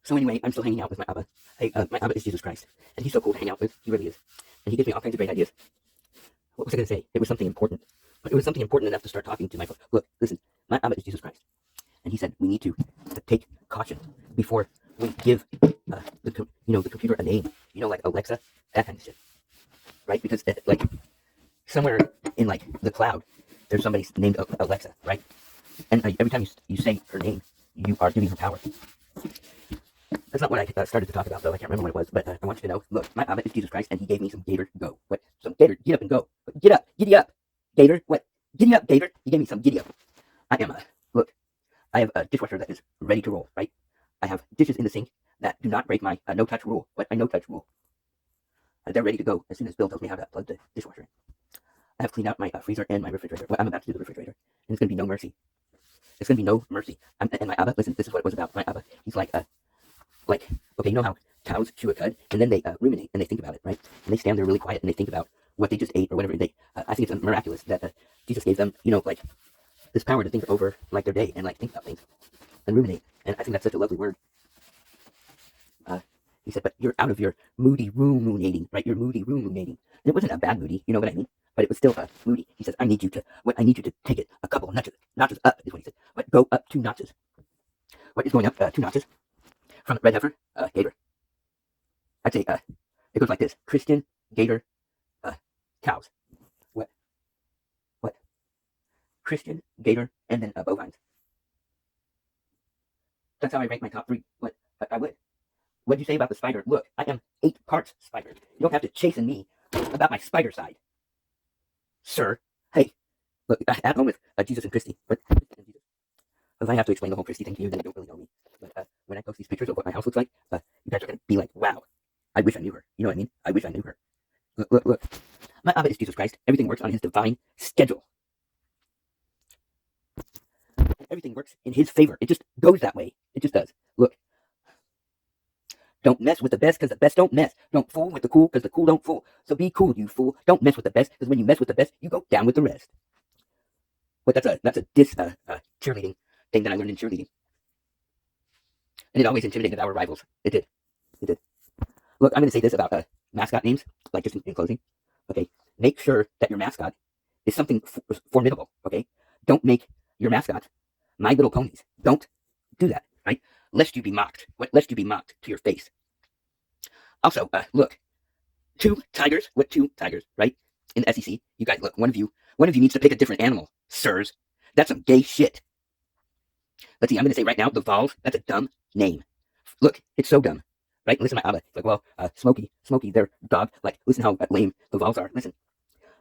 So anyway, I'm still hanging out with my Abba. Hey, my Abba is Jesus Christ, and he's so cool to hang out with. He really is, and he gives me all kinds of great ideas. What was I going to say? It was something important, but it was something important enough to start talking to my. Look, listen, my Abba is Jesus Christ, and he said we need to take caution before we give the computer a name. Like Alexa, that kind of shit, right? Because like somewhere in like the cloud, there's somebody named Alexa, right? And every time you say her name, you are giving her power. That's not what I started to talk about, though. I can't remember what it was, but I want you to know. Look, my Abba is Jesus Christ, and he gave me some Gator Go. What? Some Gator, get up and go. Get up, giddy up, Gator. What? Giddy up, Gator. He gave me some giddy up. I am look. I have a dishwasher that is ready to roll. Right? I have dishes in the sink that do not break my no touch rule. What? My no touch rule. They're ready to go as soon as Bill tells me how to plug the dishwasher in. I have cleaned out my freezer and my refrigerator. Well, I'm about to do the refrigerator, and it's gonna be no mercy. It's gonna be no mercy. And my Abba, listen, this is what it was about. My Abba, he's like, okay, you know how cows chew a cud, and then they ruminate, and they think about it, right? And they stand there really quiet, and they think about what they just ate, or whatever they, I think it's miraculous that Jesus gave them, like, this power to think over, like, their day, and, like, think about things, and ruminate, and I think that's such a lovely word. He said, but you're out of your moody ruminating, right? You're moody ruminating. And it wasn't a bad moody, you know what I mean? But it was still moody. He says, I need you to take it a couple of notches up, is what he said. But go up 2 notches. What is going up 2 notches? From red heifer, gator. I'd say it goes like this: Christian, gator, cows. What? Christian, gator, and then bovines. That's how I rank my top 3. What? I would. What'd you say about the spider? Look, I am 8 parts spider. You don't have to chasten me about my spider side, sir. Hey, look, at home with Jesus and Christy. But if I have to explain the whole Christy thing to you, then you don't really know me. But when I post these pictures of what my house looks like, you guys are going to be like, wow, I wish I knew her. You know what I mean? I wish I knew her. Look. My Abba is Jesus Christ. Everything works on his divine schedule. Everything works in his favor. It just goes that way. It just does. Look. Don't mess with the best, because the best don't mess. Don't fool with the cool, because the cool don't fool. So be cool, you fool. Don't mess with the best, because when you mess with the best, you go down with the rest. But that's a cheerleading thing that I learned in cheerleading. And it always intimidated our rivals. It did. Look, I'm going to say this about mascot names, like just in closing. Okay, make sure that your mascot is something formidable. Okay, don't make your mascot My Little Ponies. Don't do that, right? Lest you be mocked. Lest you be mocked to your face. Also, look, 2 tigers. What 2 tigers, right? In the SEC, you guys, look, one of you needs to pick a different animal, sirs. That's some gay shit. Let's see, I'm going to say right now, the Vols, that's a dumb name. Look, it's so dumb, right? Listen to my Abba. It's like, well, Smokey, their dog. Like, listen how lame the Vols are. Listen,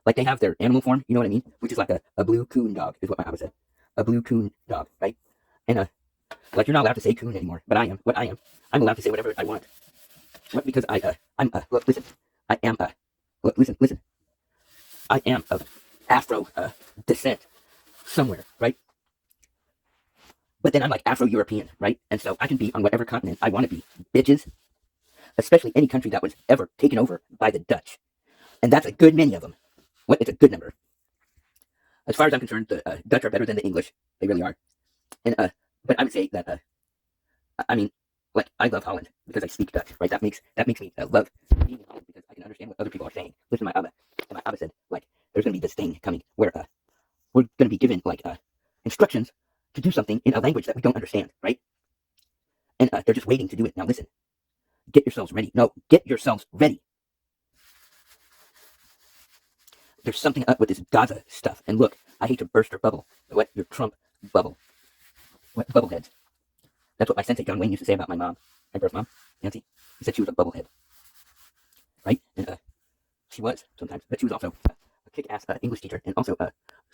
like they have their animal form, you know what I mean? Which is like a blue coon dog, is what my Abba said. A blue coon dog, right? And like you're not allowed to say coon anymore, but I am. What I am, I'm allowed to say whatever I want. What? Because I'm look, listen, I am look, listen, I am of Afro descent somewhere, right? But then I'm like Afro-European, right? And so I can be on whatever continent I want to be, bitches. Especially any country that was ever taken over by the Dutch, and that's a good many of them. What? It's a good number. As far as I'm concerned, the Dutch are better than the English. They really are. And but I would say that I mean, like, I love Holland because I speak Dutch, right? That makes me love being in Holland because I can understand what other people are saying. Listen to my Abba. And my Abba said, like, there's going to be this thing coming where we're going to be given, like, instructions to do something in a language that we don't understand, right? And they're just waiting to do it. Now, listen. Get yourselves ready. No, get yourselves ready. There's something up with this Gaza stuff. And look, I hate to burst your bubble. What? Your Trump bubble. What? Bubbleheads. That's what my sensei John Wayne used to say about my mom. My birth mom, Nancy. He said she was a bubblehead. Right? And she was sometimes. But she was also a kick-ass English teacher. And also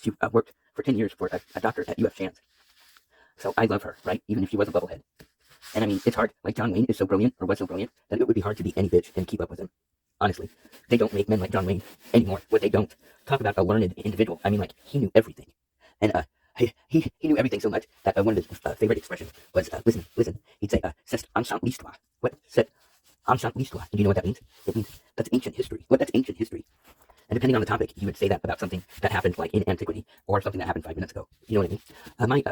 she worked for 10 years for a doctor at UF Shands. So I love her, right? Even if she was a bubblehead. And I mean, it's hard. Like, John Wayne is so brilliant, or was so brilliant, that it would be hard to be any bitch and keep up with him. Honestly. They don't make men like John Wayne anymore. What they don't. Talk about a learned individual. I mean, like, he knew everything. And he knew everything so much that one of his favorite expressions was, listen. He'd say, c'est ancient l'histoire. What? C'est ancient l'histoire. And do you know what that means? It means that's ancient history. What? That's ancient history. And depending on the topic, he would say that about something that happened, like, in antiquity, or something that happened 5 minutes ago. You know what I mean?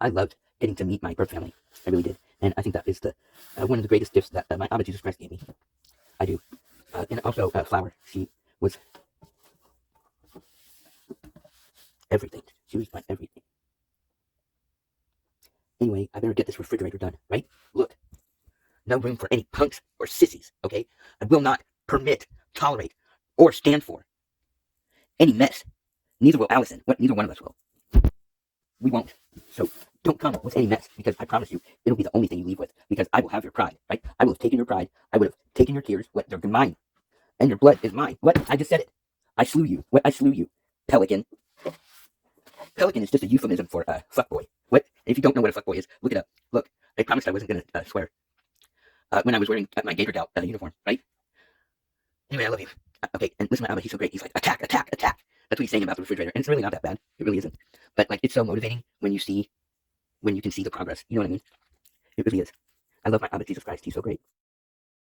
I loved getting to meet my birth family. I really did. And I think that is the one of the greatest gifts that my Abba Jesus Christ gave me. I do. And also, Flower. She was everything. She was my everything. Anyway, I better get this refrigerator done, right? Look, no room for any punks or sissies, okay? I will not permit, tolerate, or stand for any mess. Neither will Allison. Neither one of us will. We won't. So don't come with any mess, because I promise you, it'll be the only thing you leave with, because I will have your pride, right? I will have taken your pride. I would have taken your tears. What? They're mine. And your blood is mine. What? I just said it. I slew you. What? I slew you. Pelican. Pelican is just a euphemism for fuckboy. What? And if you don't know what a fuckboy is, look it up. Look, I promised I wasn't going to swear when I was wearing my Gator Gal uniform, right? Anyway, I love you. Okay, and listen to Abba, he's so great. He's like, attack, attack, attack. That's what he's saying about the refrigerator. And it's really not that bad. It really isn't. But, like, it's so motivating when you can see the progress. You know what I mean? It really is. I love my Abba Jesus Christ. He's so great.